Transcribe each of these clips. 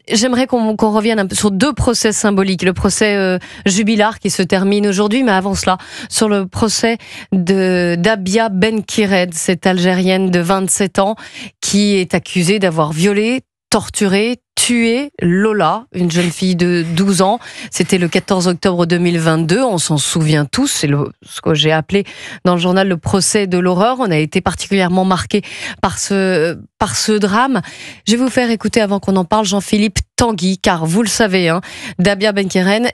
J'aimerais qu'on revienne un peu sur deux procès symboliques. Le procès Jubilar qui se termine aujourd'hui, mais avant cela, sur le procès d'Abia Benkired, cette Algérienne de 27 ans qui est accusée d'avoir violé, torturé, tué Lola, une jeune fille de 12 ans. C'était le 14 octobre 2022, on s'en souvient tous, c'est ce que j'ai appelé dans le journal le procès de l'horreur. On a été particulièrement marqué par ce drame. Je vais vous faire écouter, avant qu'on en parle, Jean-Philippe Tanguy, car vous le savez, Dabia Benkiren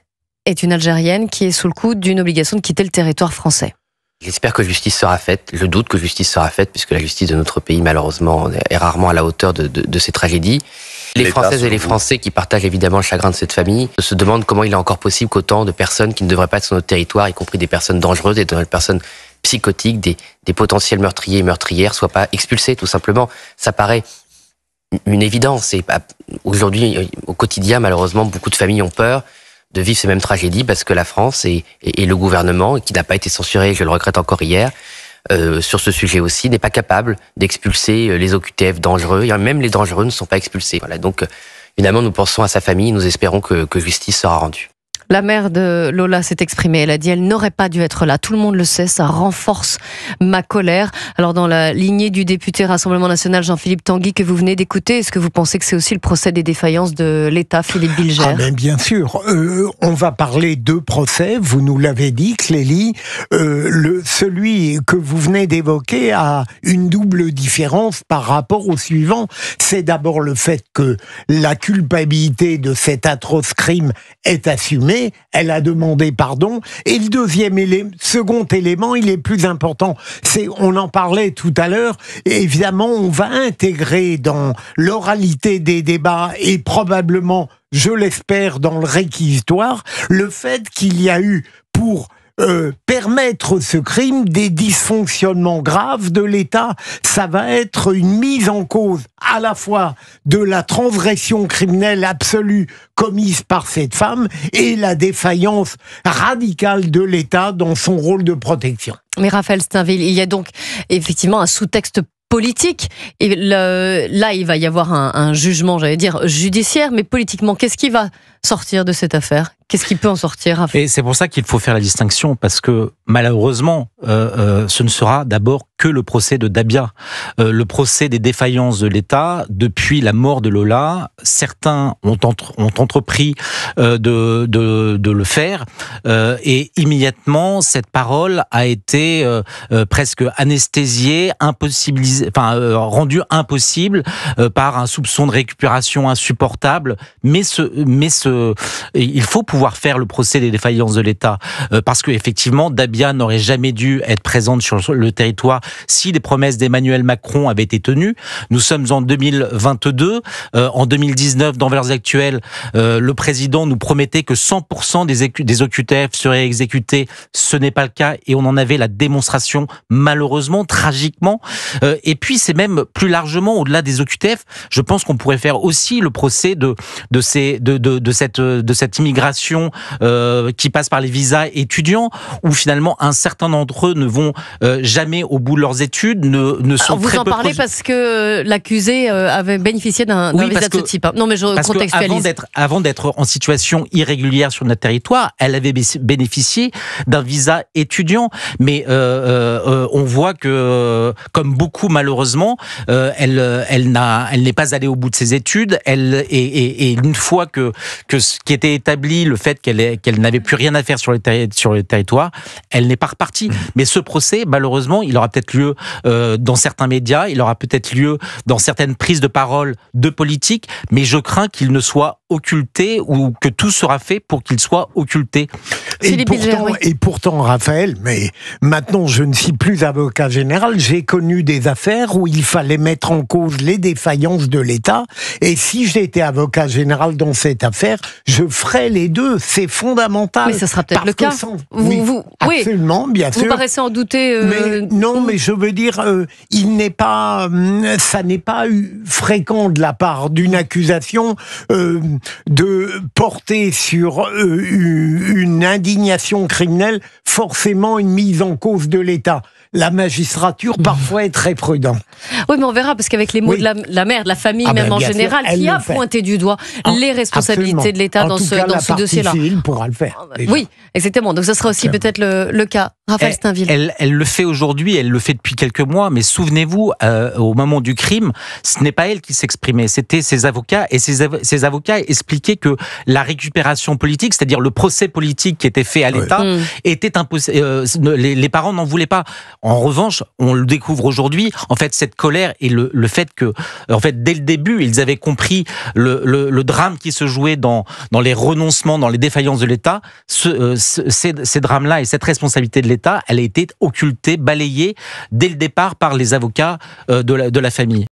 est une Algérienne qui est sous le coup d'une obligation de quitter le territoire français. J'espère que justice sera faite, je doute que justice sera faite, puisque la justice de notre pays, malheureusement, est rarement à la hauteur de ces tragédies. Les Françaises et les Français qui partagent évidemment le chagrin de cette famille se demandent comment il est encore possible qu'autant de personnes qui ne devraient pas être sur notre territoire, y compris des personnes dangereuses, des personnes psychotiques, des potentiels meurtriers et meurtrières, soient pas expulsées, tout simplement. Ça paraît une évidence. Et aujourd'hui, au quotidien, malheureusement, beaucoup de familles ont peur de vivre ces mêmes tragédies parce que la France et le gouvernement, qui n'a pas été censuré, je le regrette encore hier, sur ce sujet aussi, n'est pas capable d'expulser les OQTF dangereux. Et même les dangereux ne sont pas expulsés. Voilà, donc évidemment, nous pensons à sa famille, nous espérons que justice sera rendue. La mère de Lola s'est exprimée. Elle a dit: elle n'aurait pas dû être là. Tout le monde le sait, ça renforce ma colère. Alors, dans la lignée du député Rassemblement National Jean-Philippe Tanguy que vous venez d'écouter, est-ce que vous pensez que c'est aussi le procès des défaillances de l'État, Philippe Bilger? Mais bien sûr. On va parler de procès. Vous nous l'avez dit, Clélie. Celui que vous venez d'évoquer a une double différence par rapport au suivant. C'est d'abord le fait que la culpabilité de cet atroce crime est assumée. Elle a demandé pardon. Et le second élément, il est plus important. On en parlait tout à l'heure. Évidemment, on va intégrer dans l'oralité des débats et probablement, je l'espère, dans le réquisitoire, le fait qu'il y a eu pour permettre ce crime des dysfonctionnements graves de l'État. Ça va être une mise en cause à la fois de la transgression criminelle absolue commise par cette femme et la défaillance radicale de l'État dans son rôle de protection. Mais Raphaël Steinville, il y a donc effectivement un sous-texte politique. Et là, il va y avoir un jugement, j'allais dire, judiciaire, mais politiquement, qu'est-ce qui va sortir de cette affaire? Qu'est-ce qui peut en sortir? Et c'est pour ça qu'il faut faire la distinction, parce que malheureusement, ce ne sera d'abord que le procès de Dabia. Le procès des défaillances de l'État, depuis la mort de Lola, certains ont entrepris de le faire, et immédiatement, cette parole a été presque anesthésiée, rendue impossible par un soupçon de récupération insupportable. Mais il faut pouvoir faire le procès des défaillances de l'État, parce que effectivement, Dabia n'aurait jamais dû être présente sur le territoire si les promesses d'Emmanuel Macron avaient été tenues. Nous sommes en 2022. En 2019, dans Valeurs Actuelles, le président nous promettait que 100% des OQTF seraient exécutés. Ce n'est pas le cas et on en avait la démonstration, malheureusement, tragiquement. Et puis, c'est même plus largement au-delà des OQTF. Je pense qu'on pourrait faire aussi le procès de cette immigration qui passe par les visas étudiants, où finalement un certain nombre d'entre eux ne vont jamais au bout de leurs études, ne sont vous très en peu parlez parce que l'accusé avait bénéficié d'un visa de ce type. Non, mais je contextualise. Avant d'être en situation irrégulière sur notre territoire, elle avait bénéficié d'un visa étudiant. Mais on voit que, comme beaucoup malheureusement, elle n'est pas allée au bout de ses études. Et une fois que ce qui était établi, le fait qu'elle n'avait plus rien à faire sur le territoire, elle n'est pas repartie. Mais ce procès, malheureusement, il aura peut-être lieu dans certains médias, il aura peut-être lieu dans certaines prises de parole de politiques, mais je crains qu'il ne soit occulté ou que tout sera fait pour qu'il soit occulté. Et pourtant, Raphaël, mais maintenant je ne suis plus avocat général, j'ai connu des affaires où il fallait mettre en cause les défaillances de l'État, et si j'étais avocat général dans cette affaire, je ferais les deux, c'est fondamental. Mais ça sera peut-être le cas. Oui, absolument, bien sûr. Vous paraissez en douter. Non, mais je veux dire, ça n'est pas fréquent de la part d'une accusation de porter sur une indignation criminelle forcément une mise en cause de l'État. la magistrature parfois est très prudente. Oui, mais on verra, parce qu'avec les mots de la mère, de la famille, même en général, qui a pointé du doigt les responsabilités de l'État dans ce dossier-là. Civile pourra le faire. Déjà. Oui, exactement. Donc ce sera aussi peut-être le cas. Raphaël Steinville. Elle le fait aujourd'hui, elle le fait depuis quelques mois, mais souvenez-vous, au moment du crime, ce n'est pas elle qui s'exprimait, c'était ses avocats, et ses avocats expliquaient que la récupération politique, c'est-à-dire le procès politique qui était fait à l'État, était impossible. Les parents n'en voulaient pas. En revanche, on le découvre aujourd'hui, en fait, cette colère et le fait que, en fait, dès le début, ils avaient compris le drame qui se jouait dans les renoncements, dans les défaillances de l'État. Ces drames-là et cette responsabilité de l'État, elle a été occultée, balayée dès le départ par les avocats de la famille.